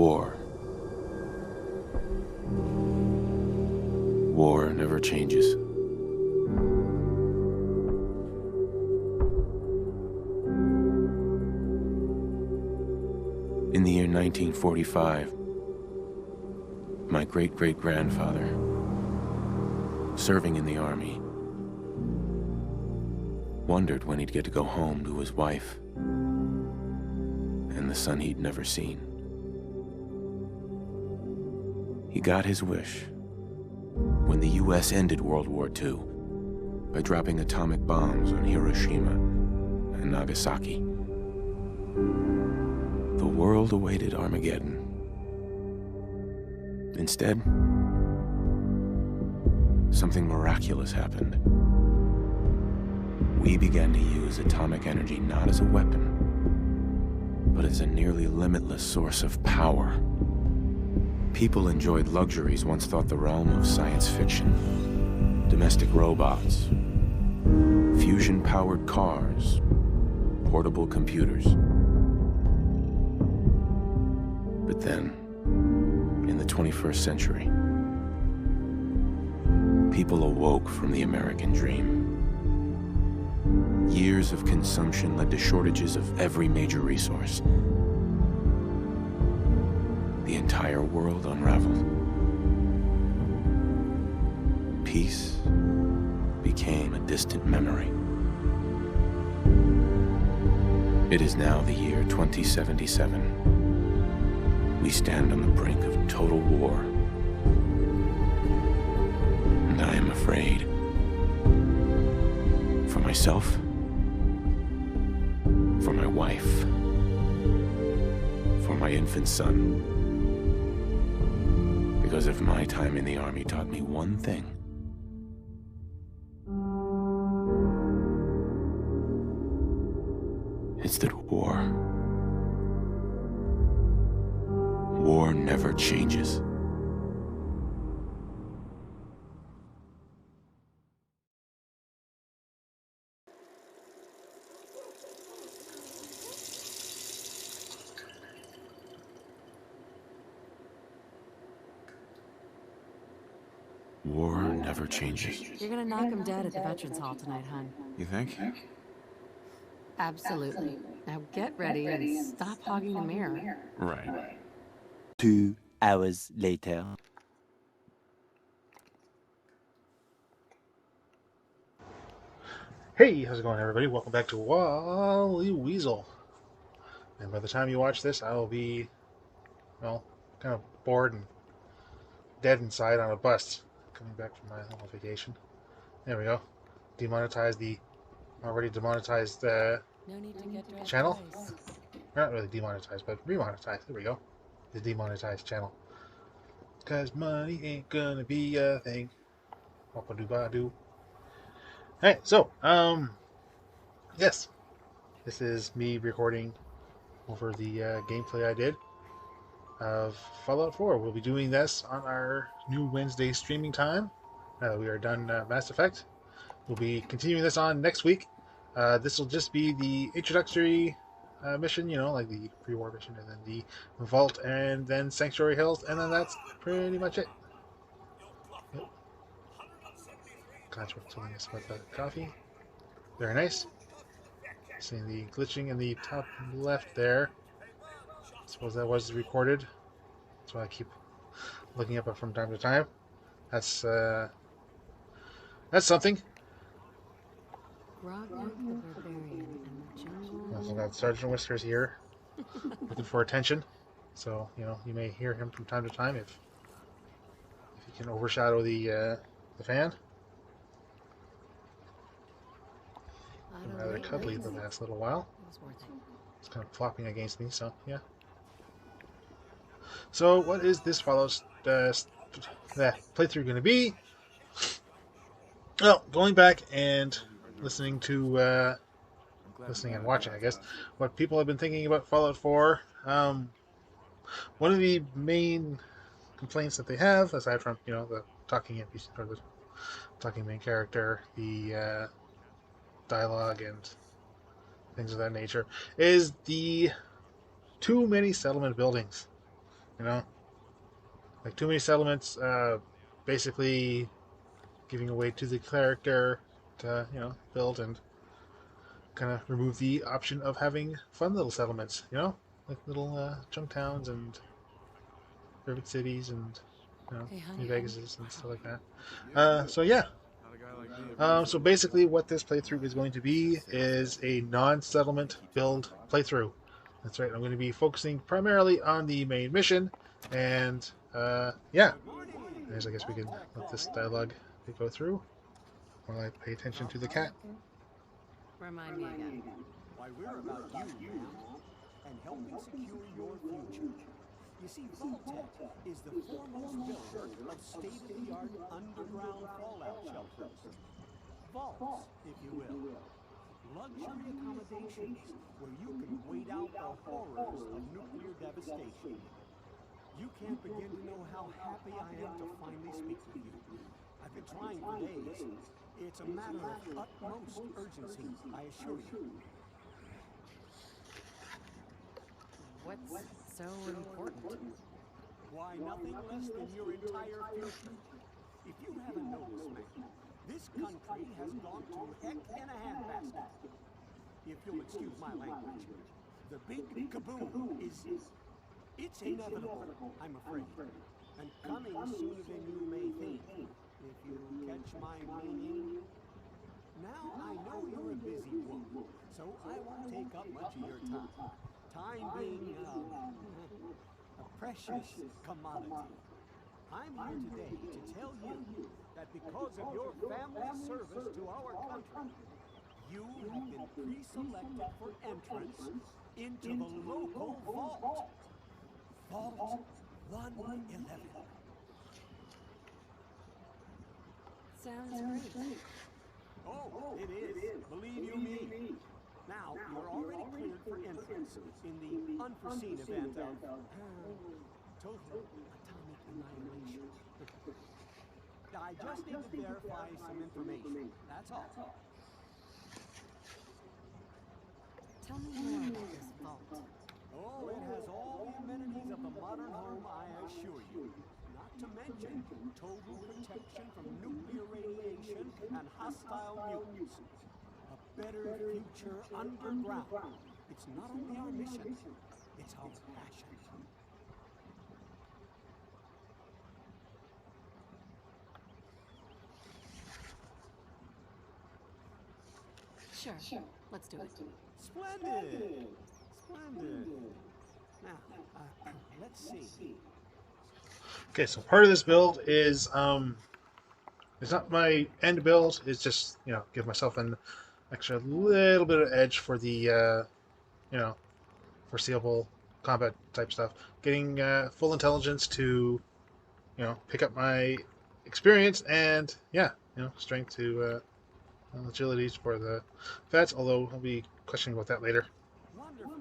War. War never changes. In the year 1945, my great-great-grandfather, serving in the army, wondered when he'd get to go home to his wife and the son he'd never seen. He got his wish when the U.S. ended World War II by dropping atomic bombs on Hiroshima and Nagasaki. The world awaited Armageddon. Instead, something miraculous happened. We began to use atomic energy not as a weapon, but as a nearly limitless source of power. People enjoyed luxuries once thought the realm of science fiction. Domestic robots, fusion-powered cars, portable computers. But then, in the 21st century, people awoke from the American dream. Years of consumption led to shortages of every major resource. The entire world unraveled. Peace became a distant memory. It is now the year 2077. We stand on the brink of total war. And I am afraid. For myself, for my wife, for my infant son. Because if my time in the army taught me one thing, it's that war never changes. War never changes. You're gonna knock him dead at the Veterans Hall tonight, hon. You think? Absolutely. Now get ready and stop hogging the mirror. Right. 2 hours later. Hey, how's it going, everybody? Welcome back to Wally Weasel. And by the time you watch this, I will be, well, kind of bored and dead inside on a bus coming back from my little vacation. There we go. Demonetize the already demonetized No need to get dressed channel. twice. Not really demonetized, but remonetized. There we go. The demonetized channel. Cause money ain't gonna be a thing. Wappa-doo-ba-doo. Alright, so, yes. This is me recording over the gameplay I did of Fallout 4. We'll be doing this on our new Wednesday streaming time. Now that we are done Mass Effect. We'll be continuing this on next week. This will just be the introductory mission, you know, like the pre-war mission, and then the Vault, and then Sanctuary Hills, and then that's pretty much it. Yep. Glad you're telling us about the coffee. Very nice. Seeing the glitching in the top left there. I suppose that was recorded. That's why I keep looking up it from time to time. That's something. Ragnar the Barbarian and the Jungle. Also got Sergeant Whiskers here, looking for attention. So, you know, you may hear him from time to time if he can overshadow the fan. Been rather cuddly the last little while. It was worth it. It's kind of flopping against me, so yeah. So, what is this Fallout playthrough going to be? Well, going back and listening to, listening and watching, I guess, what people have been thinking about Fallout 4. One of the main complaints that they have, aside from, you know, the talking NPC, or the talking main character, the dialogue and things of that nature, is the too many settlement buildings. You know, like too many settlements, basically giving away to the character to build and kind of remove the option of having fun little settlements. Like little chunk towns and urban cities and Hey, New honey. Vegases and stuff like that. So yeah. So basically, what this playthrough is going to be is a non-settlement build playthrough. That's right. I'm going to be focusing primarily on the main mission, and yeah. As I guess we can let this dialogue go through while I pay attention to the cat. Remind me again. Why, we're about you, ma'am, and helping secure your future. You see, Vault-Tec is the foremost builder of state-of-the-art underground fallout shelters. Vaults, if you will. Luxury accommodations where you can wait out the horrors of nuclear devastation. You can't begin to know how happy I am to finally speak with you. I've been trying for days. It's a matter of utmost urgency, I assure you. What's so important? Why, nothing less than your entire future. If you haven't noticed, ma'am, this country has gone to heck in a handbasket. If you'll excuse my language, the big kaboom is... It's inevitable, I'm afraid. And coming sooner than you may think, if you catch my meaning. Now, I know you're a busy woman, so I won't take up much of your time. Time being, a precious commodity. I'm here today to tell you that because of your family's service to our country, you have been pre-selected for entrance into the local vault. Vault 111. Sounds great. Oh, it is. Believe you me. Now, you're already cleared for entrance in the unforeseen event of total atomic annihilation. I just need to verify some information. That's all. Tell me more about this vault. Oh, it has all the amenities of the modern home, I assure you. Not to mention total protection from nuclear radiation and hostile mutants. A better future underground. It's not only our mission, it's our passion. Sure. Let's do it. Splendid! Splendid. Now, let's see. Okay, so part of this build is it's not my end build. It's just give myself an extra little bit of edge for the foreseeable combat type stuff. Getting full intelligence to pick up my experience and strength to agilities for the vets. Although I'll be questioning about that later. Wonderful.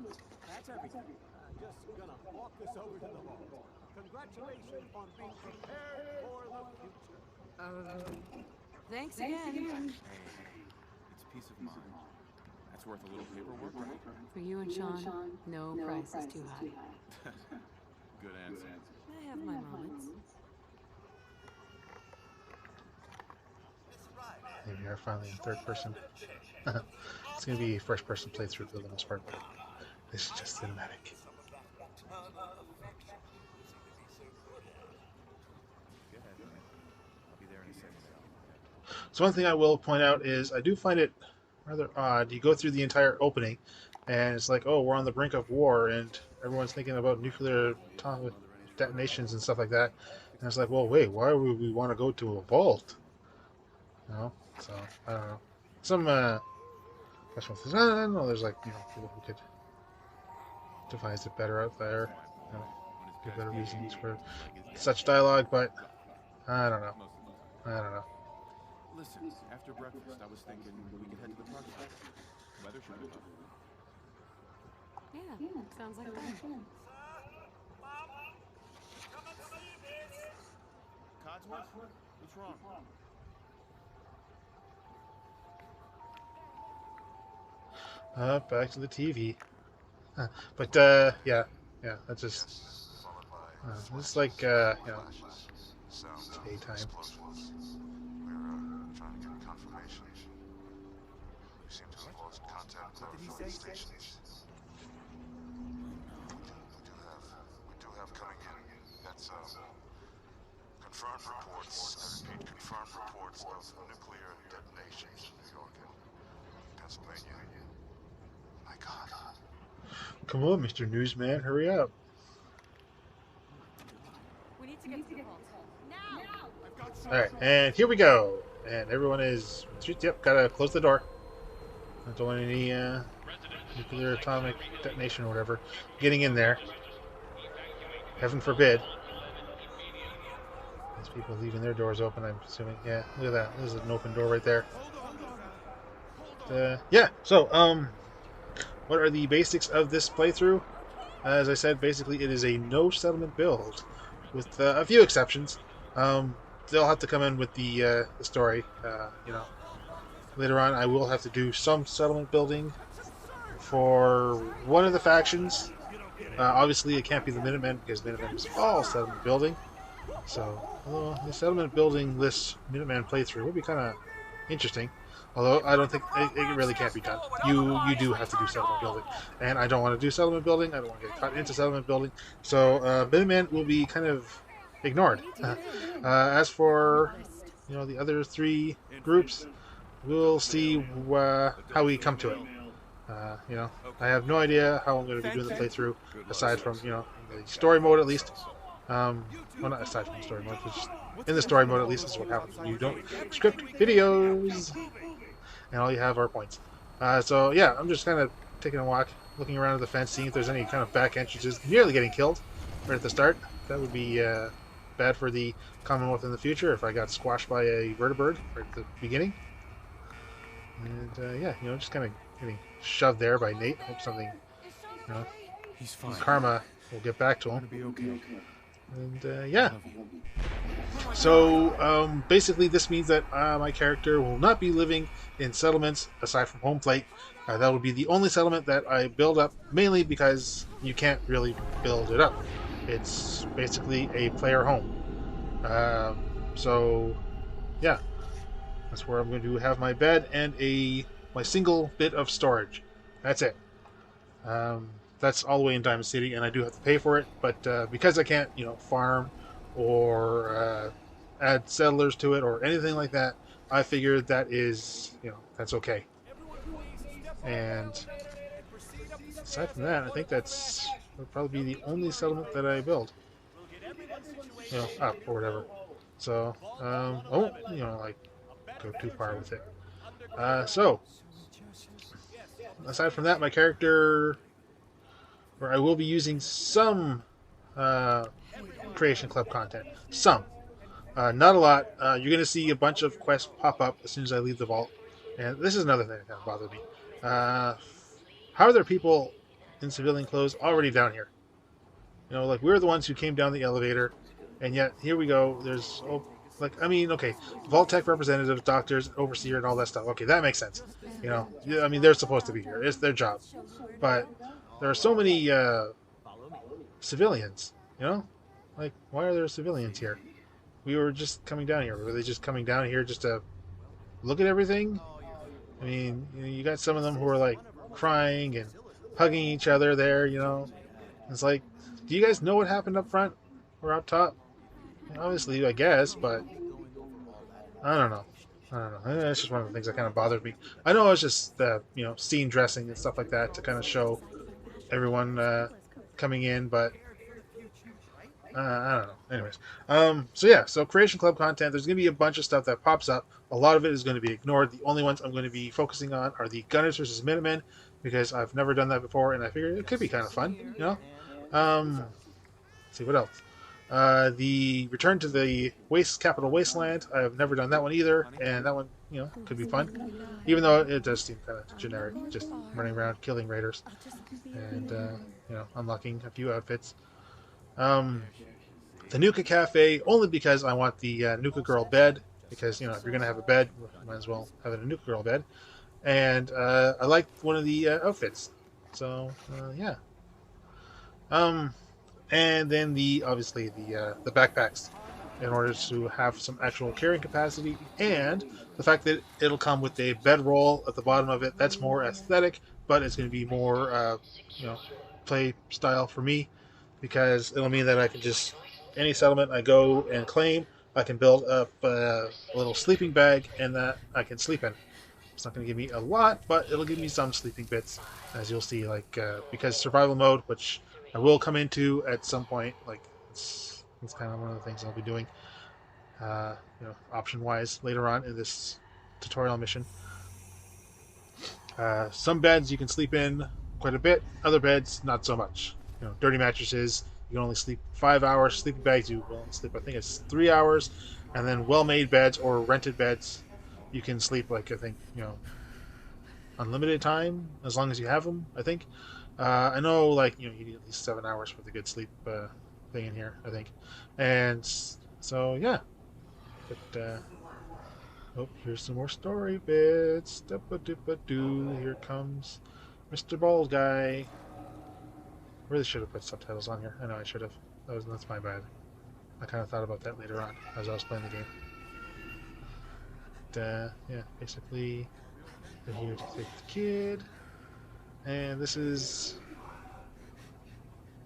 That's everything. Just gonna walk this over to the vault. Congratulations on being prepared for the future. Thanks again. It's peace of mind. That's worth a little paperwork, right? For you and Sean, no price is too high. Good answer. I have my moments. Here we are finally in third person. It's going to be first person playthrough for the most part, but this is just cinematic. So one thing I will point out is I do find it rather odd. You go through the entire opening, and it's like, oh, we're on the brink of war, and everyone's thinking about nuclear detonations and stuff like that. And it's like, well, wait, why would we want to go to a vault? So I don't know. Some question with this. I don't know. There's like people who could devise it better out there, give better reasons for such dialogue, but I don't know. Listen, after breakfast, I was thinking we could head to the park. Weather should be lovely. Yeah, sounds like fun. Codsworth, what's wrong? Back to the TV. But yeah, that's just. It's like, you know, it's daytime. We're trying to get confirmation. We seem to have lost contact with our filling stations. We do have coming in. That's confirmed reports. I repeat, confirmed reports of nuclear detonations in New York and Pennsylvania. My God. Come on, Mr. Newsman, hurry up. We need to get to the vault. Now! Alright, and here we go. And everyone is... Yep, gotta close the door. I don't want any nuclear atomic detonation or whatever getting in there. Heaven forbid. There's people leaving their doors open, I'm assuming. Yeah, look at that. There's an open door right there. Yeah, so, what are the basics of this playthrough? As I said, basically it is a no settlement build, with a few exceptions. They'll have to come in with the story. You know, later on I will have to do some settlement building for one of the factions. Obviously it can't be the Minutemen, because Minutemen is all settlement building. So, the settlement building this Minuteman playthrough would be kind of interesting. Although I don't think it really can't be done. You do have to do settlement building, and I don't want to do settlement building. I don't want to get caught into settlement building. So Minutemen will be kind of ignored. As for the other three groups, we'll see how we come to it. I have no idea how I'm going to be doing the playthrough, aside from the story mode at least. Well, not aside from the story mode, but just in the story mode at least, this is what happens when you don't script videos. And all you have are points. So yeah, I'm just kind of taking a walk, looking around at the fence, seeing if there's any kind of back entrances. Nearly getting killed right at the start. That would be bad for the Commonwealth in the future if I got squashed by a vertibird right at the beginning. And yeah, just kind of getting shoved there by Nate. Hope something, He's fine. karma will get back to him. Gonna be okay. And yeah. So basically this means that my character will not be living in settlements aside from home plate. That would be the only settlement that I build up, mainly because you can't really build it up. It's basically a player home. So yeah, that's where I'm going to have my bed and my single bit of storage. That's it. That's all the way in Diamond City, and I do have to pay for it. But because I can't, farm or add settlers to it or anything like that, I figured that is, that's okay. And aside from that, I think that'll probably be the only settlement that I build. Up or whatever. So, like, go too far with it. So, aside from that, my character, where I will be using some Creation Club content. Some. Not a lot. You're going to see a bunch of quests pop up as soon as I leave the vault. And this is another thing that kind of bothered me. How are there people in civilian clothes already down here? Like, we're the ones who came down the elevator, and yet here we go. There's, okay, Vault Tech representatives, doctors, overseer, and all that stuff. Okay, that makes sense. They're supposed to be here. It's their job. But there are so many civilians, Like, why are there civilians here? We were just coming down here. Were they just coming down here just to look at everything? I mean, you got some of them who are, like, crying and hugging each other there, It's like, do you guys know what happened up front or up top? Obviously, I guess, but I don't know. That's just one of the things that kind of bothered me. I know it's just, scene dressing and stuff like that to kind of show everyone coming in, but I don't know. Anyways, so yeah, so Creation Club content, there's going to be a bunch of stuff that pops up. A lot of it is going to be ignored. The only ones I'm going to be focusing on are the Gunners versus Minutemen, because I've never done that before, and I figured it could be kind of fun, Let's see, what else? The Return to the Capital Wasteland, I've never done that one either, and that one, could be fun. Even though it does seem kind of generic, just running around killing raiders and, unlocking a few outfits. The Nuka Cafe, only because I want the Nuka Girl bed, because, if you're going to have a bed, might as well have it a Nuka Girl bed. And I like one of the outfits. So, yeah. and then obviously the backpacks, in order to have some actual carrying capacity, and the fact that it'll come with a bedroll at the bottom of it. That's more aesthetic, but it's going to be more play style for me, because it'll mean that I can just, any settlement I go and claim, I can build up a little sleeping bag and that I can sleep in. It's not going to give me a lot, but it'll give me some sleeping bits, as you'll see. Because survival mode, which I will come into at some point, it's kind of one of the things I'll be doing, option-wise later on in this tutorial mission. Some beds you can sleep in quite a bit, other beds not so much. Dirty mattresses, you can only sleep 5 hours. Sleeping bags, you will only sleep, I think it's 3 hours, and then well-made beds or rented beds, you can sleep I think unlimited time as long as you have them. I think. I know you need at least 7 hours for the good sleep thing in here, I think, and so yeah. But here's some more story bits. Here comes Mr. Bald Guy. Really should have put subtitles on here. I know I should have. That's my bad. I kind of thought about that later on as I was playing the game. But, yeah, basically, we're here to take the kid, and this is.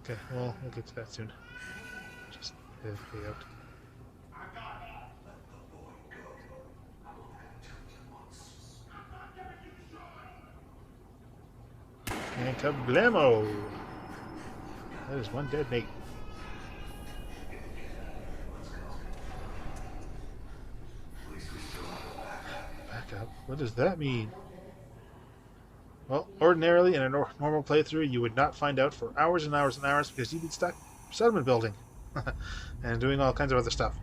Okay, well, we'll get to that soon. Just edit it out. And kablamo! That is one dead mate. Back up. What does that mean? Well, ordinarily in a normal playthrough, you would not find out for hours and hours and hours, because you'd be stuck settlement building and doing all kinds of other stuff.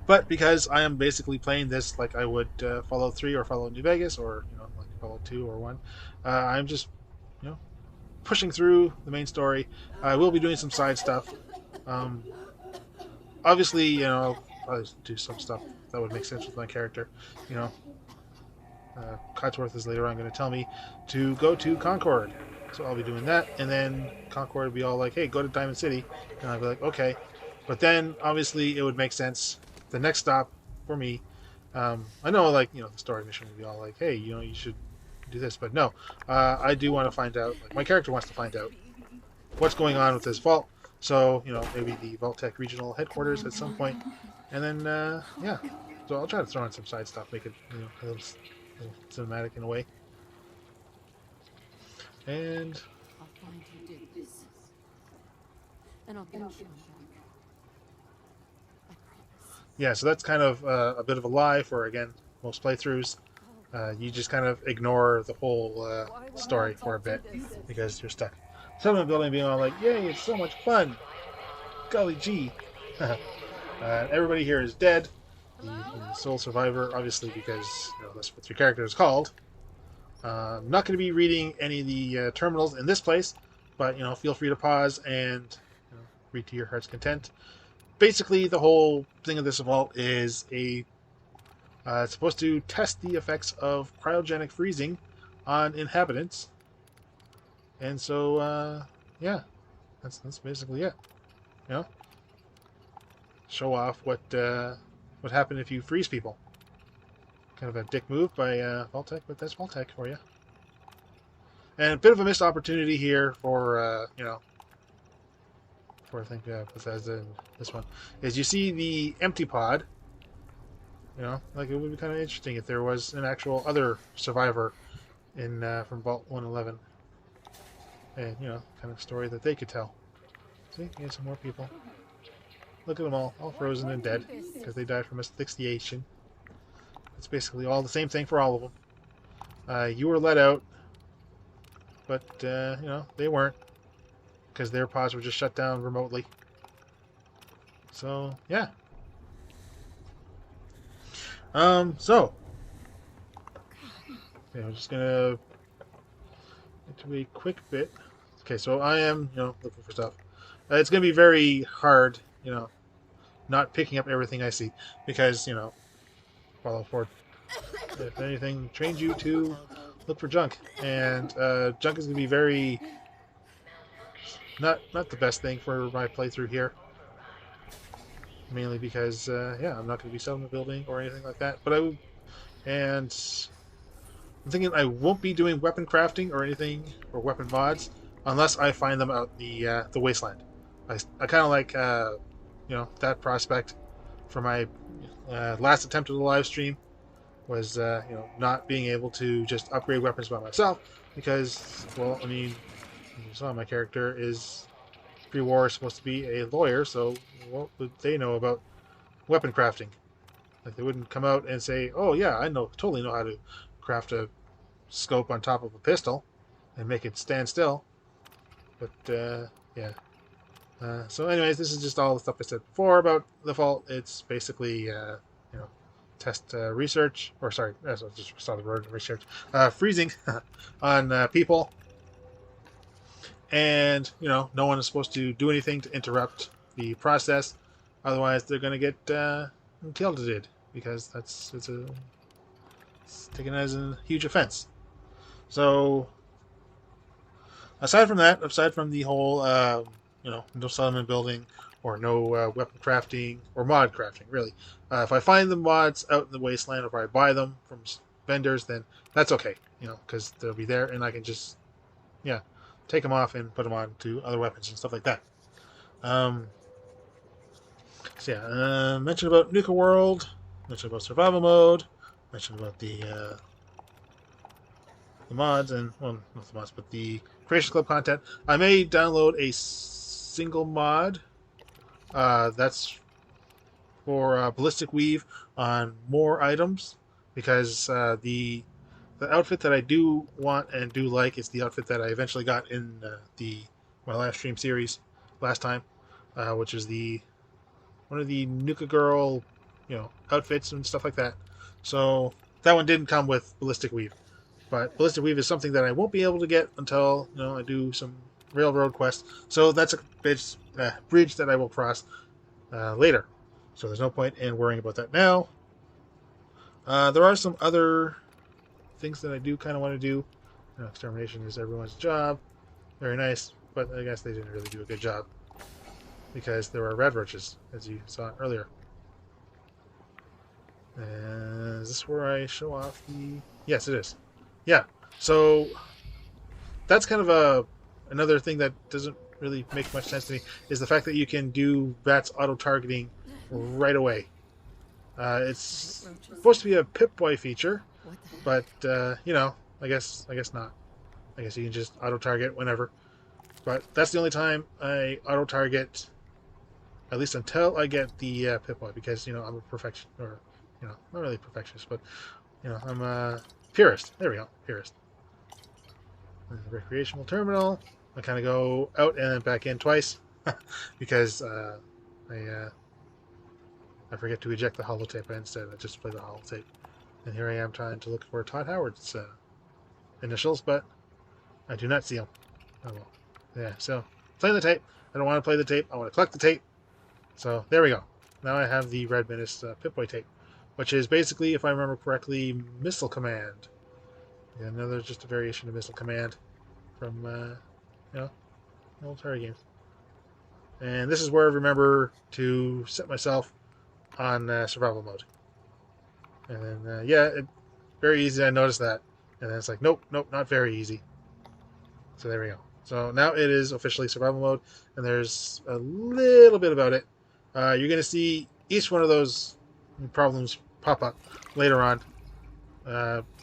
But because I am basically playing this like I would Fallout 3 or Fallout New Vegas, or like Fallout 2 or 1, I'm just pushing through the main story. I will be doing some side stuff. Obviously, I'll do some stuff that would make sense with my character. Codsworth is later on going to tell me to go to Concord, so I'll be doing that, and then Concord will be all like, "Hey, go to Diamond City," and I'll be like, "Okay." But then, obviously, it would make sense. The next stop for me, I know, the story mission would be all like, "Hey, you should do this," but no, I do want to find out. My character wants to find out what's going on with this vault. So, maybe the Vault-Tec regional headquarters at some point, and then yeah. So I'll try to throw in some side stuff, make it a little cinematic in a way. And I'll find who did this, and I'll get you back. I promise. yeah, so that's kind of a bit of a lie for, again, most playthroughs. You just kind of ignore the whole story for a bit because you're stuck. Settlement building being all like, "Yay, it's so much fun! Golly gee!" Everybody here is dead. The sole survivor, obviously, because that's what your character is called. I'm not going to be reading any of the terminals in this place, but feel free to pause and read to your heart's content. Basically, the whole thing of this vault is it's supposed to test the effects of cryogenic freezing on inhabitants, and so yeah, that's basically it. Show off what happened if you freeze people. Kind of a dick move by Vault-Tec, but that's Vault-Tec for you. And a bit of a missed opportunity here for for I think Bethesda in this one, is you see the empty pod. It would be kind of interesting if there was an actual other survivor in from Vault 111, and kind of story that they could tell. See, we have some more people. Look at them all frozen and dead because they died from asphyxiation. It's basically all the same thing for all of them. You were let out, but they weren't, because their pods were just shut down remotely. So yeah. So okay, I'm just gonna get to a quick bit. Okay, so I am looking for stuff. It's gonna be very hard, not picking up everything I see, because Fallout 4, if anything, trains you to look for junk, and junk is gonna be very not the best thing for my playthrough here. Mainly because, yeah, I'm not going to be selling the building or anything like that. But and I'm thinking I won't be doing weapon crafting or anything or weapon mods unless I find them out in the wasteland. I kind of like that prospect for my last attempt at a live stream was not being able to just upgrade weapons by myself because, well, I mean, you saw my character is pre-war supposed to be a lawyer, so what would they know about weapon crafting? Like, they wouldn't come out and say, "Oh yeah, totally know how to craft a scope on top of a pistol and make it stand still." But yeah. So, anyways, this is just all the stuff I said before about the vault. It's basically test research, or sorry, I just saw the word research, freezing on people, and no one is supposed to do anything to interrupt the process. Otherwise, they're going to get killed because it's taken as a huge offense. So, aside from the whole no settlement building or no weapon crafting or mod crafting, really. If I find the mods out in the wasteland or if I buy them from vendors, then that's okay, because they'll be there and I can just, take them off and put them on to other weapons and stuff like that. So yeah, mentioned about Nuka World, mentioned about survival mode, mentioned about the mods and, well, not the mods, but the Creation Club content. I may download a single mod that's for ballistic weave on more items, because the outfit that I do want and do like is the outfit that I eventually got in my live stream series last time, which is one of the Nuka Girl outfits and stuff like that. So that one didn't come with ballistic weave, but ballistic weave is something that I won't be able to get until I do some railroad quests. So that's a bridge that I will cross later. So there's no point in worrying about that now. There are some other things that I do kind of want to do. Extermination is everyone's job. Very nice, but I guess they didn't really do a good job because there are red roaches, as you saw earlier. Is this where I show off the... Yes, it is. Yeah, so that's kind of another thing that doesn't really make much sense to me, is the fact that you can do VATS auto-targeting right away. It's supposed to be a Pip-Boy feature, but, I guess not. I guess you can just auto-target whenever. But that's the only time I auto-target, at least until I get the Pip-Boy, because, I'm a perfectionist, or, not really perfectionist, but, I'm a purist. There we go, purist. And the recreational terminal, I kind of go out and then back in twice, because I forget to eject the holotape. Instead, I just play the holotape. And here I am trying to look for Todd Howard's initials, but I do not see them. Oh well. Yeah, so playing the tape. I don't want to play the tape. I want to collect the tape. So there we go. Now I have the Red Menace Pip-Boy tape, which is basically, if I remember correctly, Missile Command. Yeah, another just a variation of Missile Command from old Atari games. And this is where I remember to set myself on survival mode. And then, very easy. I noticed that. And then it's like, nope, not very easy. So there we go. So now it is officially survival mode, and there's a little bit about it. You're going to see each one of those problems pop up later on.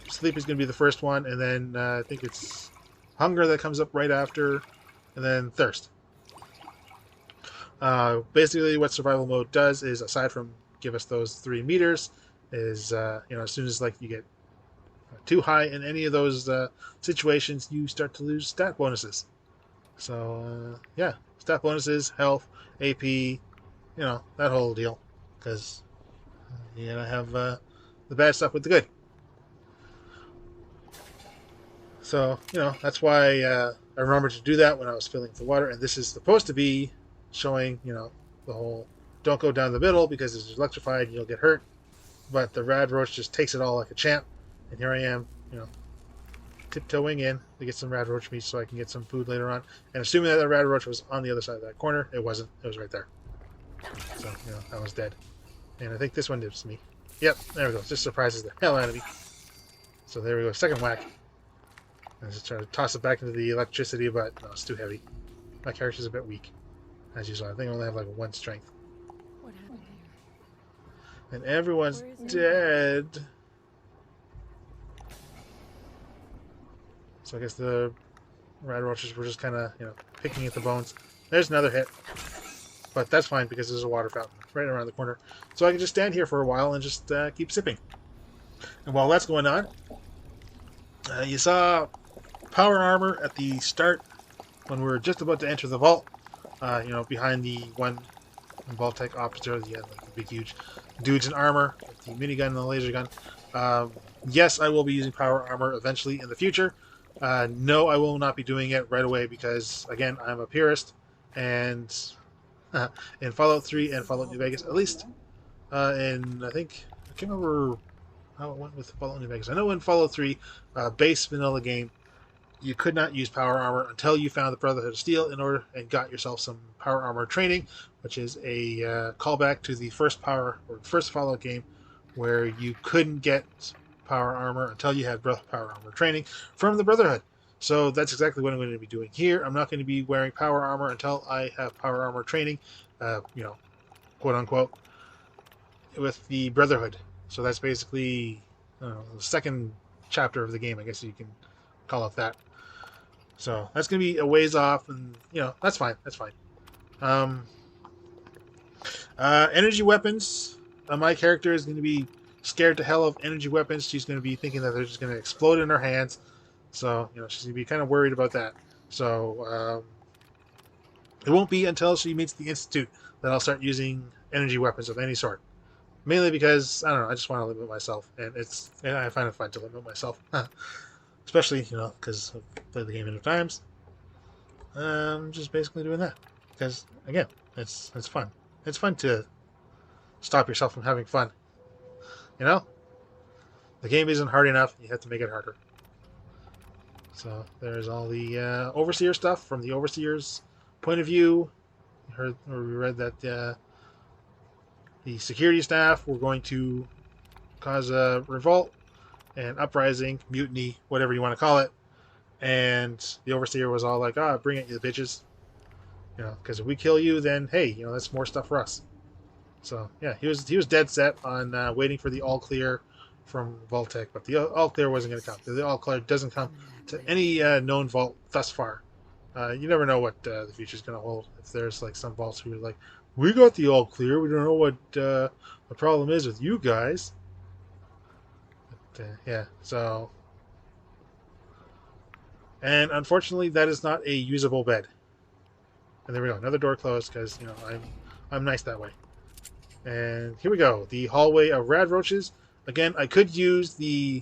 Sleep is going to be the first one, and then I think it's hunger that comes up right after, and then thirst. Basically, what survival mode does is, aside from give us those 3 meters, is as soon as you get too high in any of those situations, you start to lose stat bonuses. So stat bonuses, health, AP, that whole deal, because you gotta have the bad stuff with the good. So that's why I remembered to do that when I was filling the water, and this is supposed to be showing the whole don't go down the middle because it's electrified and you'll get hurt. But the rad roach just takes it all like a champ, and here I am, tiptoeing in to get some rad roach meat so I can get some food later on. And assuming that the rad roach was on the other side of that corner, it wasn't. It was right there. So, you know, I was dead. And I think this one dips me. Yep, there we go. Just surprises the hell out of me. So there we go. Second whack. I just try to toss it back into the electricity, but no, it's too heavy. My character's a bit weak, as usual. I think I only have like 1 strength. What happened here? And everyone's Where is it? dead. So I guess the rad roaches were just kind of, you know, picking at the bones. There's another hit. But that's fine because there's a water fountain right around the corner. So I can just stand here for a while and just keep sipping. And while that's going on, you saw power armor at the start when we were just about to enter the vault. You know, behind the one Vault-Tec officer, like the big huge dudes in armor, with the minigun and the laser gun. Yes, I will be using power armor eventually in the future. No, I will not be doing it right away because, again, I'm a purist. And in Fallout 3 and Fallout New Vegas, at least in, I think, I can't remember how it went with Fallout New Vegas. I know in Fallout 3, base vanilla game, you could not use power armor until you found the Brotherhood of Steel and got yourself some power armor training, which is a callback to the first Fallout game, where you couldn't get power armor until you had power armor training from the Brotherhood. So that's exactly what I'm going to be doing here. I'm not going to be wearing power armor until I have power armor training, you know, quote unquote, with the Brotherhood. So that's basically the second chapter of the game, I guess you can call it that. So that's going to be a ways off, and you know, that's fine. That's fine. Energy weapons. My character is going to be scared to hell of energy weapons. She's going to be thinking that they're just going to explode in her hands. So, you know, she's going to be kind of worried about that. So, it won't be until she meets the Institute that I'll start using energy weapons of any sort. Mainly because, I don't know, I just want to limit myself. And I find it fun to limit myself. Especially, you know, because I've played the game enough times. I'm just basically doing that. Because, again, it's fun. It's fun to stop yourself from having fun. You know? The game isn't hard enough. You have to make it harder. So there's all the Overseer stuff from the Overseer's point of view. We read that the security staff were going to cause a revolt, and uprising, mutiny, whatever you want to call it. And the Overseer was all like, bring it, you bitches. You know, because if we kill you, then, hey, you know, that's more stuff for us. So, yeah, he was dead set on waiting for the all-clear from Vault-Tec, but the all-clear wasn't going to come. The all-clear doesn't come to any known vault thus far. You never know what the future's going to hold. If there's, like, some vaults who are like, we got the all-clear, we don't know what the problem is with you guys. Yeah, so, and unfortunately that is not a usable bed. And there we go, another door closed because, you know, I'm nice that way. And here we go, the hallway of rad roaches. Again, I could use the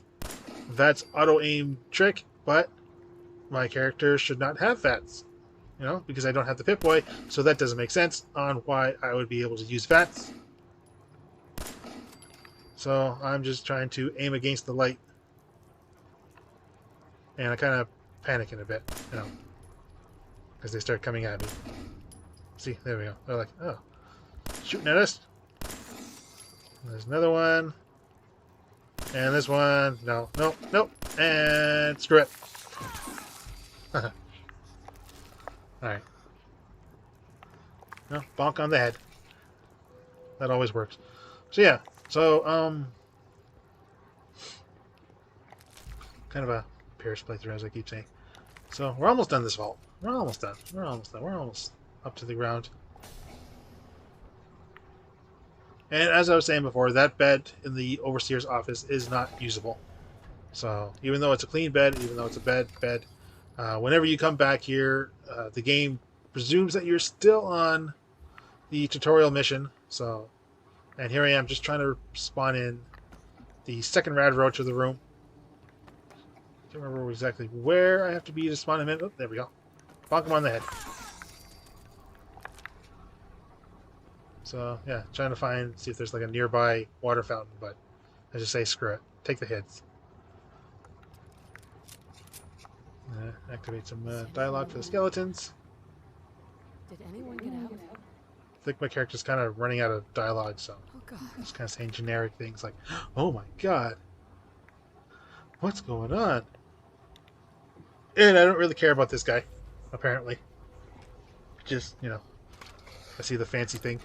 VATS auto aim trick, but my character should not have VATS, you know, because I don't have the Pip-Boy, so that doesn't make sense on why I would be able to use VATS. So I'm just trying to aim against the light. And I kind of panic in a bit, you know, because they start coming at me. See, there we go. They're like, oh, shooting at us. There's another one. And this one. No, nope, nope. And screw it. Alright. No, bonk on the head. That always works. So yeah. So, kind of a Paris playthrough, as I keep saying. So, we're almost done this vault. We're almost done. We're almost done. We're almost up to the ground. And as I was saying before, that bed in the Overseer's office is not usable. So, even though it's a clean bed, even though it's a bed, whenever you come back here, the game presumes that you're still on the tutorial mission. So, and here I am just trying to spawn in the second rad roach of the room. Can't remember exactly where I have to be to spawn him in. Oh, there we go. Bonk him on the head. So, yeah, trying to see if there's like a nearby water fountain, but I just say screw it. Take the hits. Activate some dialogue for the skeletons. Did anyone get out? I think my character's kind of running out of dialogue, so Oh god. just kind of saying generic things like, "Oh my god, what's going on?" And I don't really care about this guy, apparently. Just, you know, I see the fancy thing.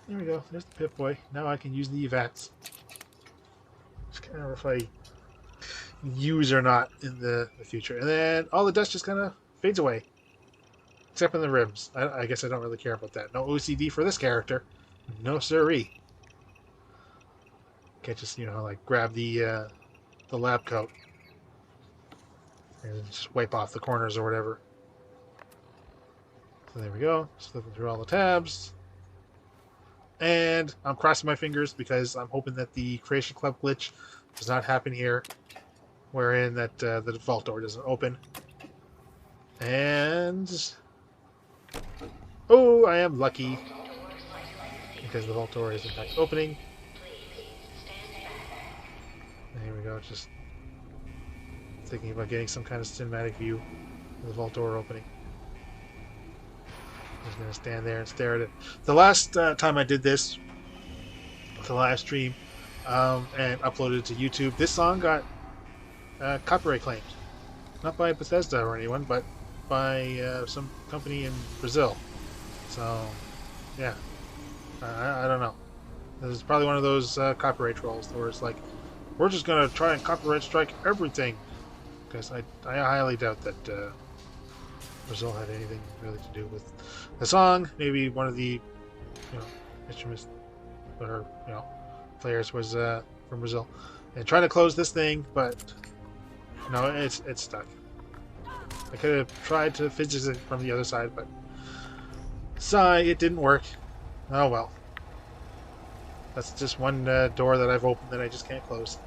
There we go. There's the Pip-Boy. Now I can use the evats. Just kind of if I use or not in the future. And then all the dust just kind of fades away. Except in the ribs. I guess I don't really care about that. No OCD for this character. No siree. Can't just, you know, like grab the lab coat and just wipe off the corners or whatever. So there we go. Just flipping through all the tabs. And I'm crossing my fingers because I'm hoping that the Creation Club glitch does not happen here, wherein that the vault door doesn't open. And oh, I am lucky because the vault door is in fact opening. There we go. Just thinking about getting some kind of cinematic view of the vault door opening. I'm just gonna stand there and stare at it. The last time I did this, the live stream, and uploaded it to YouTube, this song got copyright claimed. Not by Bethesda or anyone, but by some company in Brazil. So, yeah. I don't know. This is probably one of those copyright trolls where it's like, we're just going to try and copyright strike everything. Because I highly doubt that Brazil had anything really to do with the song. Maybe one of the instruments or players was from Brazil. And trying to close this thing, but no, it's stuck. I could have tried to fidget it from the other side, but sigh, it didn't work. Oh well. That's just one door that I've opened that I just can't close.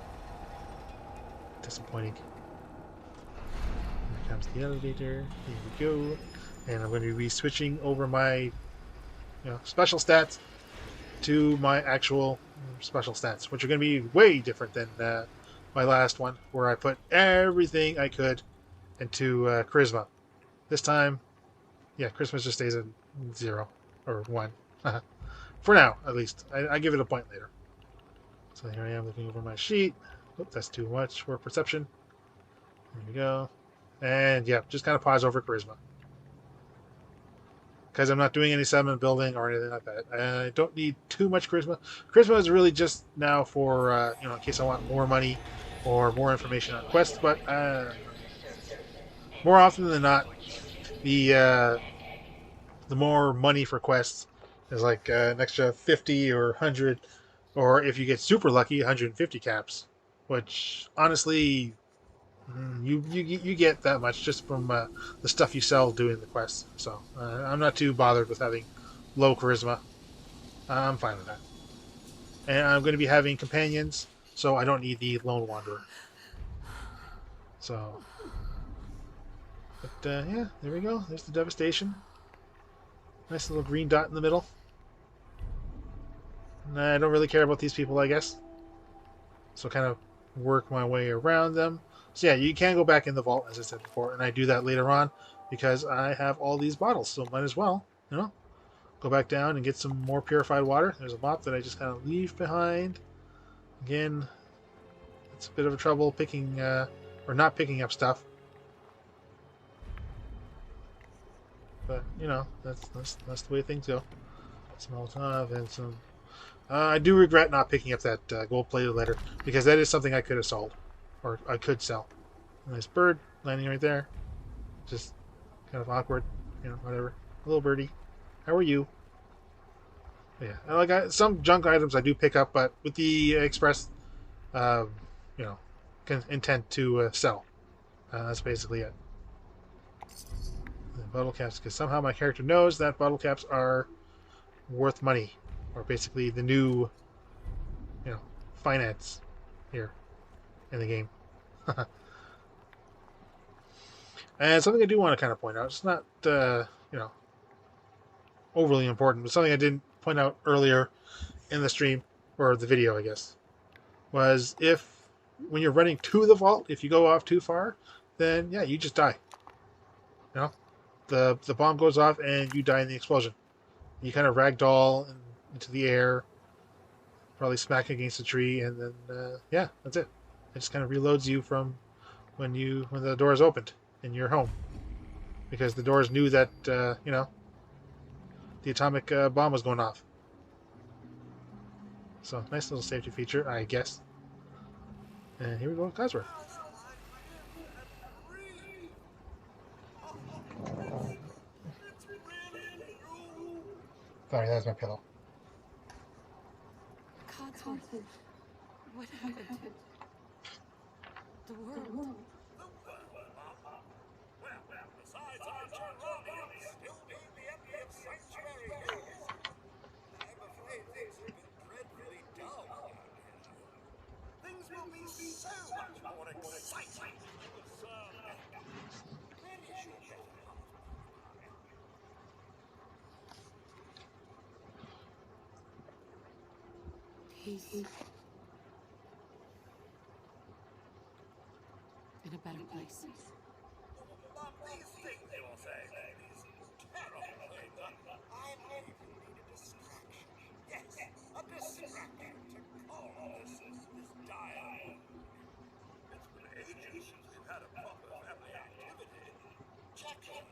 Disappointing. Here comes the elevator. Here we go. And I'm going to be switching over my special stats to my actual special stats, which are going to be way different than my last one, where I put everything I could into charisma. This time, yeah, charisma just stays at 0 or 1. For now, at least. I give it a point later. So here I am looking over my sheet. Oop, that's too much for perception. There we go. And yeah, just kind of pause over charisma. Because I'm not doing any settlement building or anything like that. I don't need too much charisma. Charisma is really just now for, in case I want more money or more information on quests. But more often than not, the more money for quests is like an extra 50 or 100, or if you get super lucky, 150 caps. Which, honestly, you get that much just from the stuff you sell doing the quests. So I'm not too bothered with having low charisma. I'm fine with that. And I'm going to be having companions, so I don't need the lone wanderer. So, but yeah, there we go. There's the devastation. Nice little green dot in the middle. And I don't really care about these people, I guess. So kind of work my way around them. So yeah, you can go back in the vault, as I said before, and I do that later on because I have all these bottles, so might as well, go back down and get some more purified water. There's a mop that I just kind of leave behind. Again, it's a bit of a trouble picking, or not picking up stuff. But, that's the way things go. Some Molotov and some... I do regret not picking up that gold-plated letter, because that is something I could have sold. Or I could sell. Nice bird landing right there. Just kind of awkward. Whatever. Little birdie. How are you? But yeah. Some junk items I do pick up, but with the express, intent to sell. That's basically it. The bottle caps, because somehow my character knows that bottle caps are worth money. Or basically the new, finance here in the game. And something I do want to kind of point out, it's not, overly important, but something I didn't point out earlier in the stream, or the video, I guess, was if when you're running to the vault, if you go off too far, then yeah, you just die. You know, the bomb goes off and you die in the explosion. You kind of ragdoll into the air, probably smack against a tree, and then yeah, that's it. It just kind of reloads you from when the door is opened in your home, because the doors knew that you know, the atomic bomb was going off. So nice little safety feature, I guess. And here we go, Cosworth. Sorry, that was my pillow. Codsworth, what happened to the world? Well, besides our Germanians still being the envy of sanctuary hills, I'm afraid things have been dreadfully dull around here. Things will be so much more exciting with Sir Edgar. Where is your better half? He's in a better place. These things you're saying, these terrible things, I believe you need a distraction. Yes, a distraction to calm this dire mood. It's been ages since we've had a proper family activity. Checkers,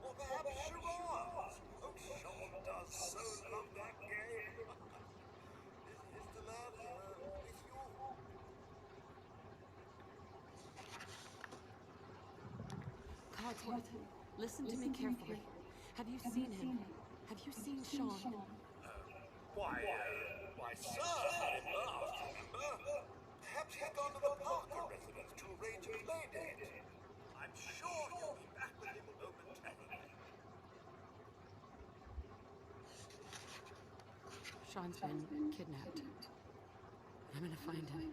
or perhaps charades. Oh, Sean does so love that game. Is the lad with you? Codsworth, listen to me carefully. Have you seen him? Have you seen Sean? Why, sir, had him last, remember? Perhaps he's gone to the Parker residence to arrange a play date. I'm sure he'll be back with him momentarily. Sean's been kidnapped. I'm gonna find him.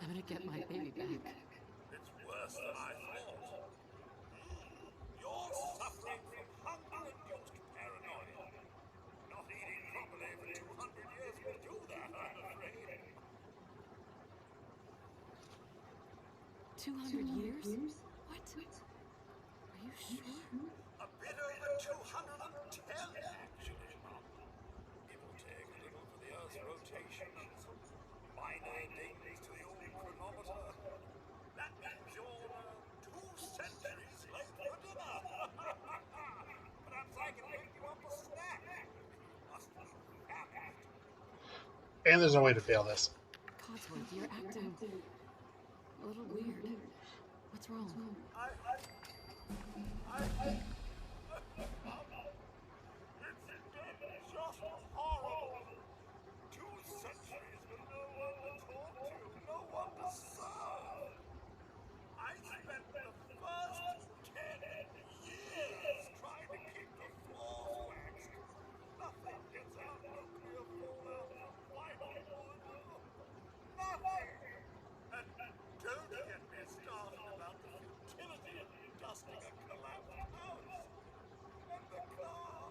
I'm gonna get my baby back. It's worse than I thought. You're suffering from hunger-induced paranoia. Not eating properly for 200 years will do that, I'm afraid. 200 years? What? Are you sure? A bit over 210, actually, Mum. It will take a little for the Earth's rotation and some minor dings to the old chronometer. That means you're 2 centuries late for dinner. Perhaps I can make you up a snack. You must be famished. And there's no way to fail this. Codsworth, you're acting a little weird. What's wrong? It's just horrible. 2 centuries with no one to talk to, no one to serve. I spent the first 10 years trying to keep the floors waxed. Nothing gets out nuclear fallout from vinyl wood. Nothing. And don't get me started about the futility of dusting a collapsed house. And the car,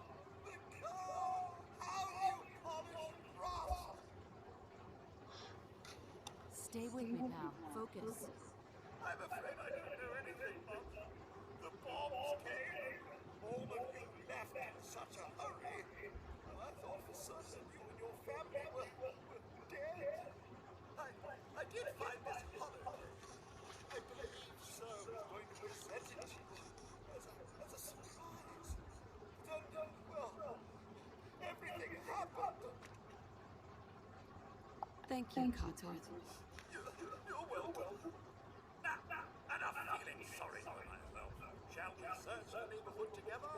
how you polish rust. Stay with me, pal. Focus. I'm afraid I don't know anything, Mum. The bombs came, and all of you left in such a hurry. And I thought for certain you and your family were dead. I did find this holiday. I believe Sir was going to present it to you as a surprise. Then, well, everything happened. Thank you, Codsworth. You're welcome. Now, enough feeling sorry for myself. Shall we search the neighborhood together?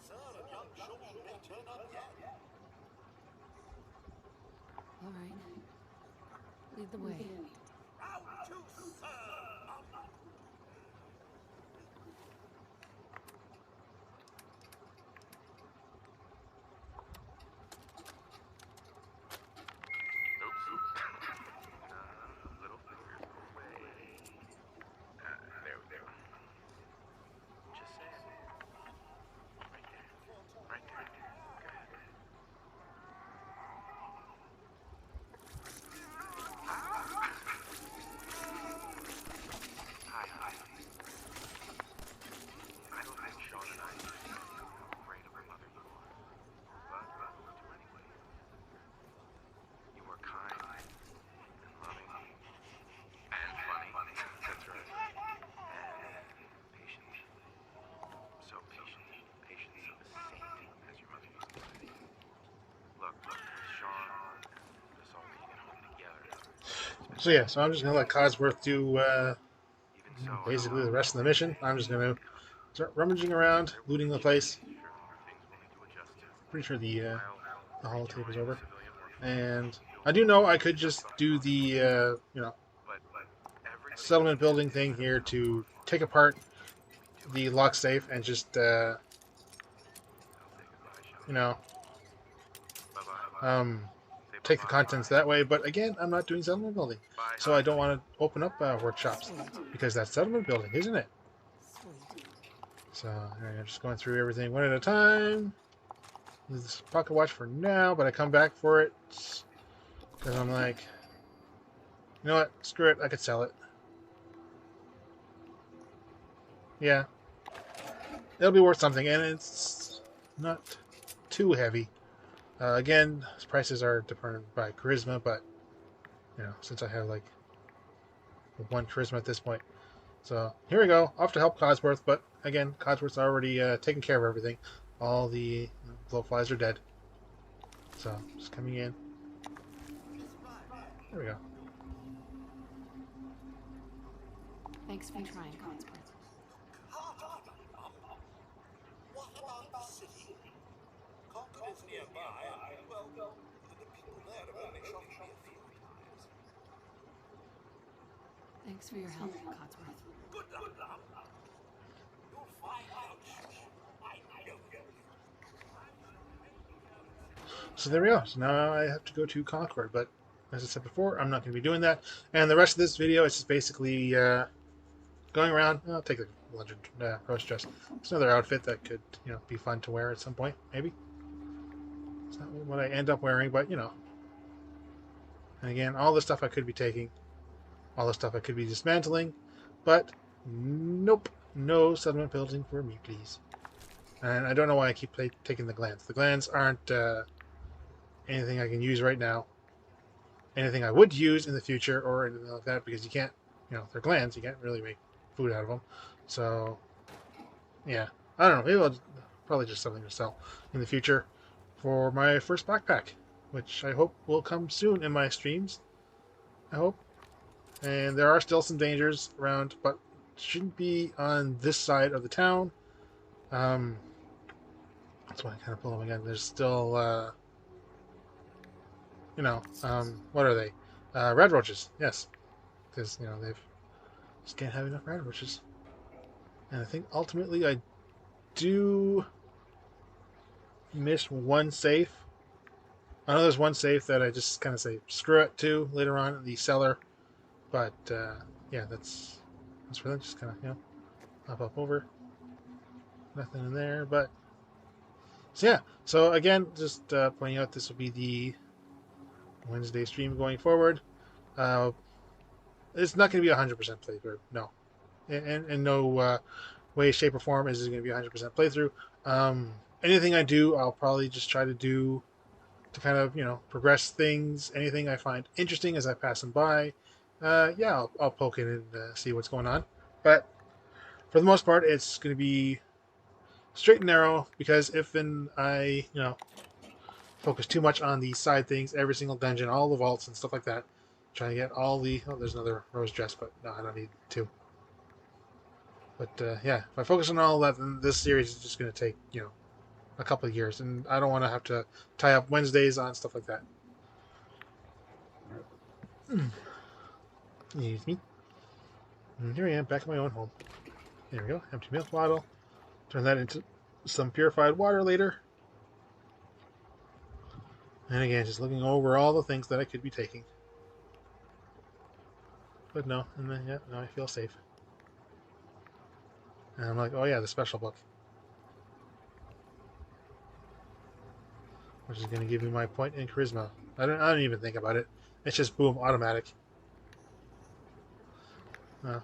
Sir and young Sean may turn up yet. All right. Lead the way. Round to Sir, Mum. Little fingers away. There we go. Just saying. Right there. Right there. Good. So yeah, so I'm just gonna let Codsworth do basically the rest of the mission. I'm just gonna start rummaging around, looting the place. Pretty sure the holotape is over, and I do know I could just do the settlement building thing here to take apart the lock safe and just you know um, take the contents that way. But again, I'm not doing settlement building, so I don't want to open up workshops because that's settlement building, isn't it? Sweet. So I'm just going through everything one at a time. This pocket watch for now, but I come back for it because I'm like, you know what? Screw it. I could sell it. Yeah, it'll be worth something, and it's not too heavy. Again, prices are determined by charisma, but since I have like one charisma at this point, so here we go. Off to help Codsworth, but again, Codsworth's already taken care of everything. All the blowflies are dead. So just coming in. There we go. Thanks for trying, Codsworth. What about the city? Concord is nearby, and, well, the people there have only shot me a few times. Thanks for your help, Codsworth. Good luck. You'll find out soon. I know you. So there we go. So now I have to go to Concord, but as I said before, I'm not going to be doing that. And the rest of this video is just basically going around. I'll take the Legend Rose dress. It's another outfit that could be fun to wear at some point, maybe. It's not what I end up wearing, but And again, all the stuff I could be taking, all the stuff I could be dismantling, but nope, no settlement building for me, please. And I don't know why I keep taking the glands. The glands aren't anything I can use right now. Anything I would use in the future or anything like that, because you can't, they're glands. You can't really make food out of them. So, yeah, I don't know. Maybe I'll probably just something to sell in the future for my first backpack, which I hope will come soon in my streams. I hope. And there are still some dangers around, but shouldn't be on this side of the town. That's why I kind of pull them again. There's still, what are they? Red roaches, yes. Because, they've just can't have enough red roaches. And I think ultimately I do miss one safe. I know there's one safe that I just kind of say screw it to later on, the cellar. But, yeah, that's for them. Just kind of, up over. Nothing in there, but... So, yeah. So, again, just pointing out this will be the Wednesday stream going forward. It's not going to be 100% playthrough, no. In no way, shape, or form is it going to be 100% playthrough. Anything I do, I'll probably just try to do to kind of, progress things. Anything I find interesting as I pass them by, yeah, I'll poke in and see what's going on. But for the most part, it's going to be straight and narrow, because if I, focus too much on the side things, every single dungeon, all the vaults and stuff like that, trying to get all the... Oh, there's another rose dress, but no, I don't need two. But, yeah, if I focus on all that, then this series is just going to take, a couple of years. And I don't want to have to tie up Wednesdays on stuff like that. Excuse me. And here I am, back in my own home. There we go, empty milk bottle. Turn that into some purified water later. And again, just looking over all the things that I could be taking. But no, and then, yeah, now I feel safe. And I'm like, oh yeah, the special book. Which is going to give me my point in charisma. I don't even think about it. It's just boom, automatic.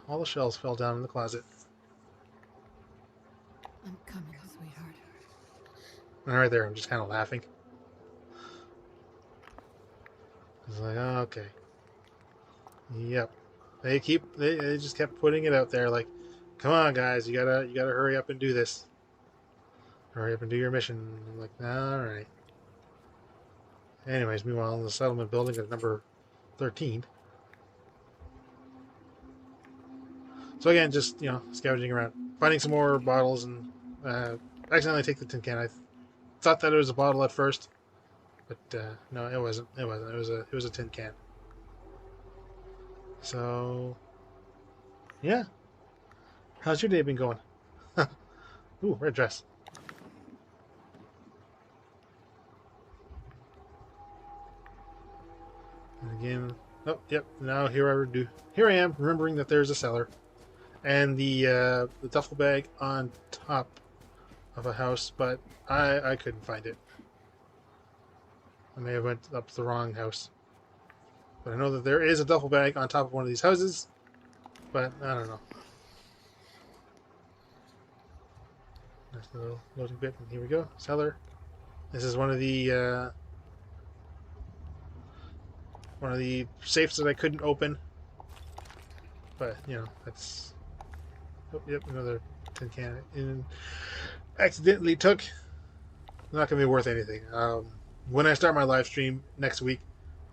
All the shells fell down in the closet. I'm coming, sweetheart. And right there, I'm just kind of laughing. It's like, oh, okay. Yep. They just kept putting it out there, like, come on, guys, you gotta hurry up and do this. Hurry up and do your mission. I'm like, all right. Anyways, meanwhile, in the settlement building at number 13. So again, just scavenging around, finding some more bottles, and accidentally take the tin can. I thought that it was a bottle at first, but no, it wasn't. It wasn't. It was a tin can. So yeah, how's your day been going? Ooh, red dress. And again, oh yep. Now here I am, remembering that there's a cellar, and the duffel bag on top of a house, but I couldn't find it. I may have went up to the wrong house, but I know that there is a duffel bag on top of one of these houses, but I don't know. Nice little loading bit, and here we go, cellar. This is one of the safes that I couldn't open, but that's. Oh, yep, another tin can. And accidentally took. Not gonna be worth anything. When I start my live stream next week,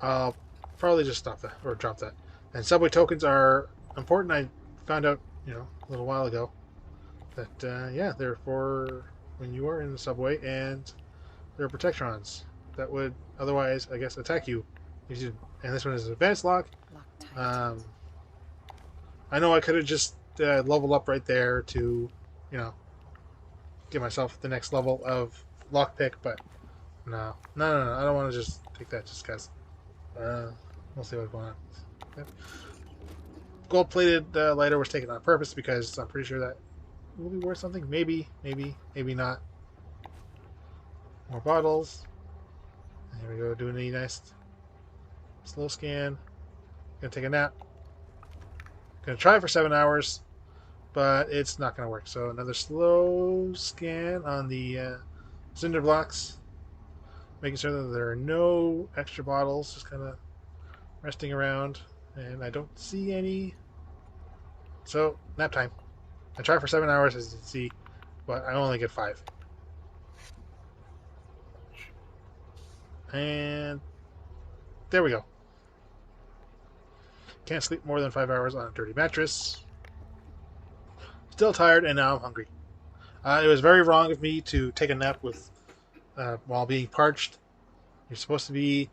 I'll probably just stop that or drop that. And subway tokens are important. I found out a little while ago that yeah, they're for when you are in the subway, and they're protectrons that would otherwise, I guess, attack you. And this one is an advanced lock. I know I could have just leveled up right there to, give myself the next level of lockpick, but no. I don't want to just take that just because. We'll see what's going on. Yep. Gold-plated lighter was taken on purpose because I'm pretty sure that will be worth something. Maybe not. More bottles. And here we go, doing a nice slow scan. Gonna take a nap. Gonna try for 7 hours, but it's not gonna work. So another slow scan on the cinder blocks, making sure that there are no extra bottles. Just kind of resting around, and I don't see any. So nap time. I try for 7 hours, as you can see, but I only get 5. And there we go. Can't sleep more than 5 hours on a dirty mattress. Still tired, and now I'm hungry. It was very wrong of me to take a nap while being parched. You're supposed to be,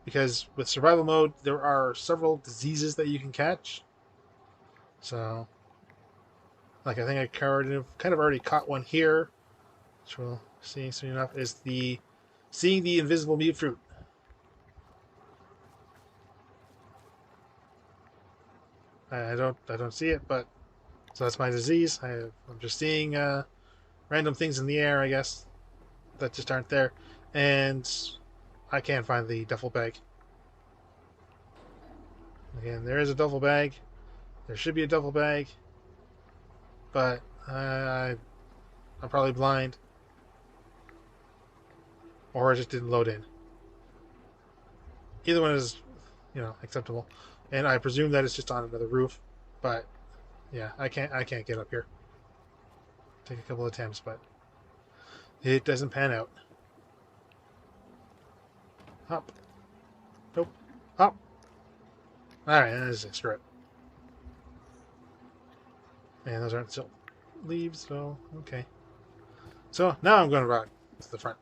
because with survival mode, there are several diseases that you can catch. So, like I think I kind of already caught one here, which we'll see soon enough, is seeing the invisible mute fruit. I don't see it, but so that's my disease. I'm just seeing random things in the air, I guess, that just aren't there, and I can't find the duffel bag. Again, there is a duffel bag. There should be a duffel bag, but I'm probably blind, or it just didn't load in. Either one is, acceptable, and I presume that it's just on another roof. But yeah, I can't get up here. Take a couple attempts, but it doesn't pan out. Hop. Nope. Hop. Alright, let's screw it. And those aren't still leaves, so okay. So now I'm going to run to the front.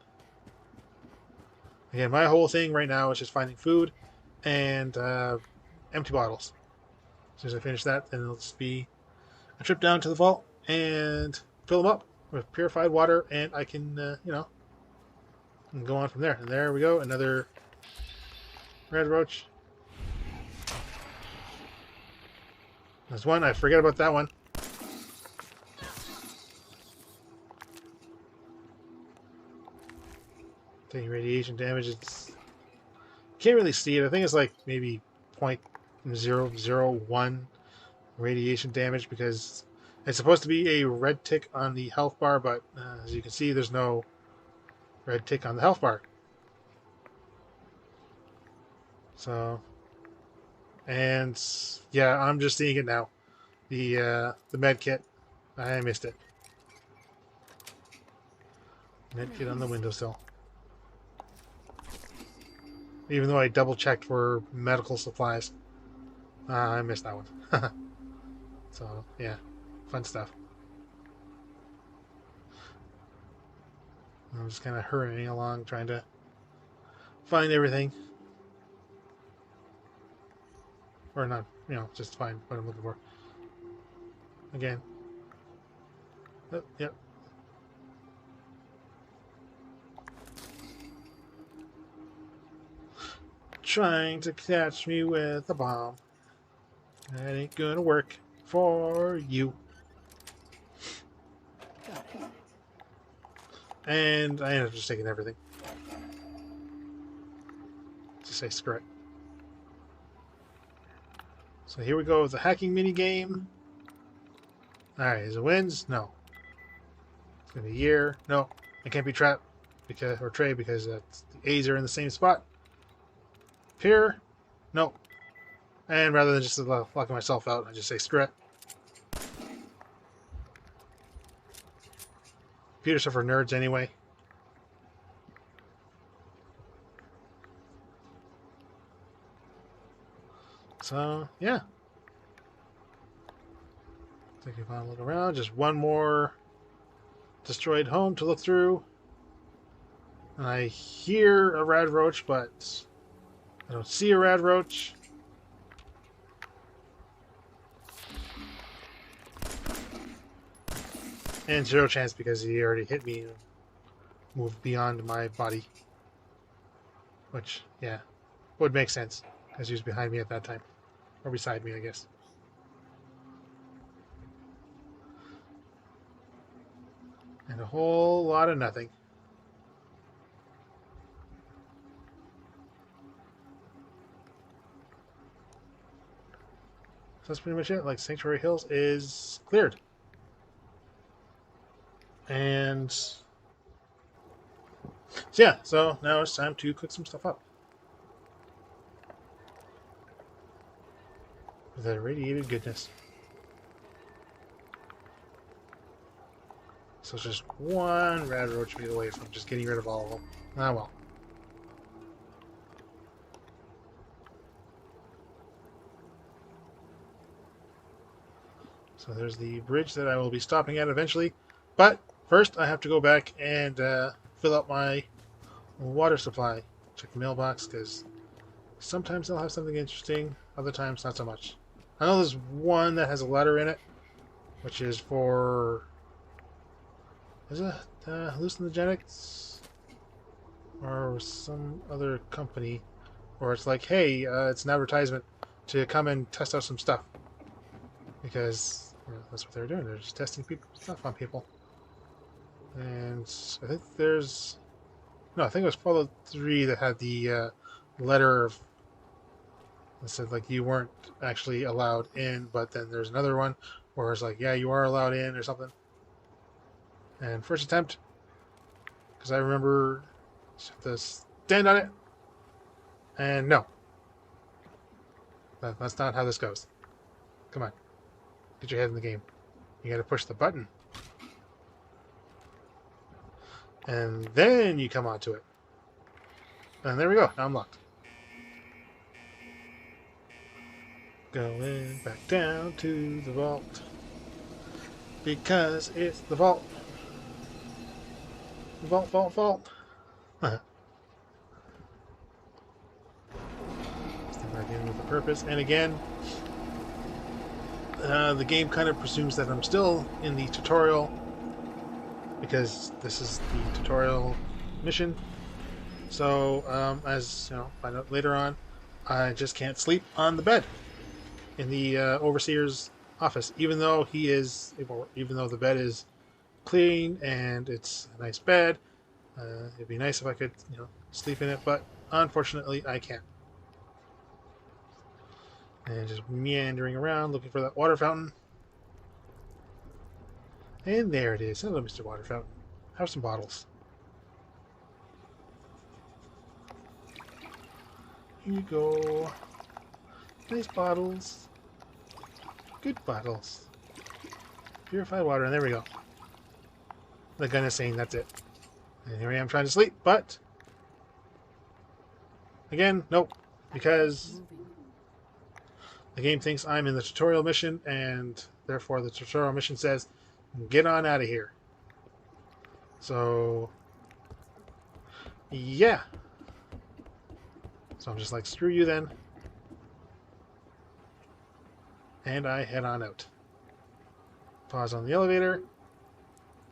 Again, my whole thing right now is just finding food and empty bottles. As soon as I finish that, then it'll just be a trip down to the vault and fill them up with purified water, and I can, and go on from there. And there we go, another red roach. There's one, I forget about that one. Taking radiation damage, can't really see it. I think it's like maybe 0.001 radiation damage, because it's supposed to be a red tick on the health bar, but as you can see, there's no red tick on the health bar. So, and yeah, I'm just seeing it now. The med kit, I missed it. Med kit on the windowsill. Even though I double checked for medical supplies, I missed that one. So, yeah, fun stuff. I'm just kind of hurrying along, trying to find everything. Or not, you know, just find what I'm looking for. Again. Oh, yep. Trying to catch me with a bomb. That ain't gonna work for you. And I ended up just taking everything. To say screw it. So here we go with the hacking mini game. Alright, is it wins? No. It's gonna be a year. No. I can't be trapped because or trade because the A's are in the same spot. Here? No. And rather than just locking myself out, I just say screw it. Computer stuff for nerds anyway. So, yeah. Take a final look around. Just one more destroyed home to look through. And I hear a rad roach, but I don't see a rad roach. And zero chance because he already hit me and moved beyond my body. Which, yeah, would make sense because he was behind me at that time. Or beside me, I guess. And a whole lot of nothing. So that's pretty much it. Like, Sanctuary Hills is cleared. And so yeah, so now it's time to cook some stuff up. With that irradiated goodness. So it's just one rad roach meat away from just getting rid of all of them. Ah well. So there's the bridge that I will be stopping at eventually. But first I have to go back and fill up my water supply. Check the mailbox because sometimes they'll have something interesting, other times not so much. I know there's one that has a letter in it, which is for... Is it hallucinogenics? Or some other company where it's like, hey, it's an advertisement to come and test out some stuff. Because you know, that's what they're doing. They're just testing stuff on people. And I think there's... No, I think it was Fallout 3 that had the letter of... That said, like, you weren't actually allowed in, but then there's another one where it's like, yeah, you are allowed in or something. And first attempt, because I remember just have to stand on it, and no. That's not how this goes. Come on. Get your head in the game. You gotta push the button. And then you come onto it. And there we go. Now I'm locked. Going back down to the vault. Because it's the vault. Vault, vault, vault. Step back in with a purpose. And again, the game kind of presumes that I'm still in the tutorial. Because this is the tutorial mission. So, as you know, find out later on, I just can't sleep on the bed in the overseer's office, even though even though the bed is clean and it's a nice bed. It'd be nice if I could, you know, sleep in it, but unfortunately, I can't. And just meandering around looking for that water fountain. And there it is. Hello, Mr. Water Fountain. Have some bottles. Here you go. Nice bottles. Good bottles. Purified water, and there we go. The gun is saying that's it. And here I am trying to sleep, but... Again, nope. Because... the game thinks I'm in the tutorial mission, and therefore the tutorial mission says, get on out of here. So, yeah. So I'm just like, screw you then. And I head on out. Pause on the elevator.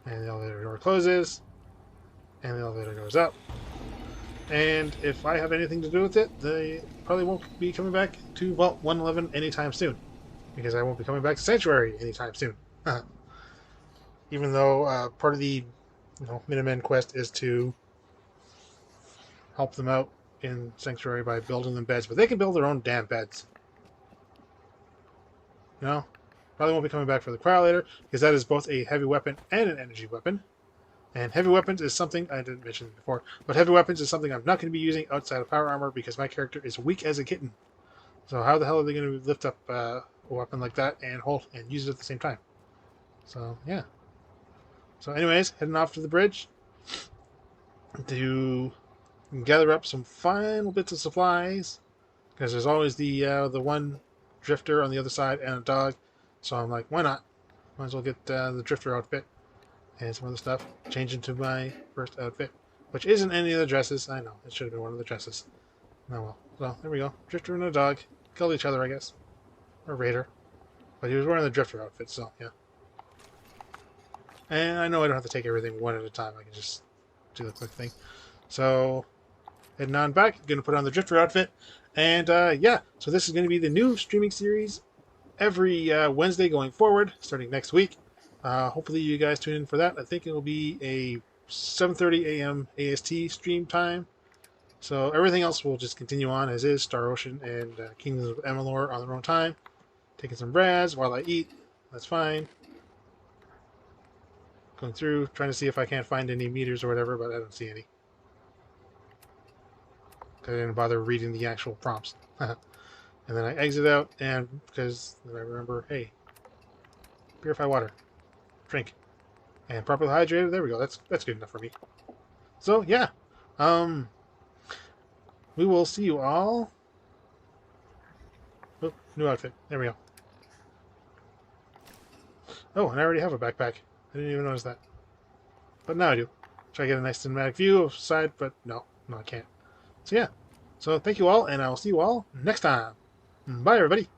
And the elevator door closes. And the elevator goes up. And if I have anything to do with it, they probably won't be coming back to Vault 111 anytime soon. Because I won't be coming back to Sanctuary anytime soon. Even though part of the Minutemen quest is to help them out in Sanctuary by building them beds. But they can build their own damn beds. Probably won't be coming back for the Cryollator, because that is both a heavy weapon and an energy weapon. And heavy weapons is something I didn't mention before, but heavy weapons is something I'm not going to be using outside of power armor because my character is weak as a kitten. So how the hell are they going to lift up a weapon like that and hold and use it at the same time? So yeah. So anyways, heading off to the bridge to gather up some final bits of supplies, because there's always the one drifter on the other side and a dog. So I'm like, why not? Might as well get the drifter outfit and some other stuff. Change into my first outfit, which isn't any of the dresses. I know, it should have been one of the dresses. Oh well. So there we go. Drifter and a dog killed each other, I guess. Or Raider. But he was wearing the drifter outfit, so yeah. And I know I don't have to take everything one at a time. I can just do the quick thing. So heading on back, going to put on the drifter outfit. And yeah, so this is going to be the new streaming series every Wednesday going forward, starting next week. Hopefully you guys tune in for that. I think it will be a 7:30 a.m. AST stream time. So everything else will just continue on as is. Star Ocean and Kingdoms of Amalur on their own time. Taking some Raz while I eat. That's fine. Going through, trying to see if I can't find any meters or whatever, but I don't see any. I didn't bother reading the actual prompts. And then I exit out, and because then I remember, hey, purify water, drink, and properly hydrated. There we go. That's good enough for me. So yeah, we will see you all. Oh, new outfit. There we go. Oh, and I already have a backpack. I didn't even notice that, but now I do. Try to get a nice cinematic view of side, but no, I can't. So yeah. So thank you all, and I will see you all next time. Bye, everybody.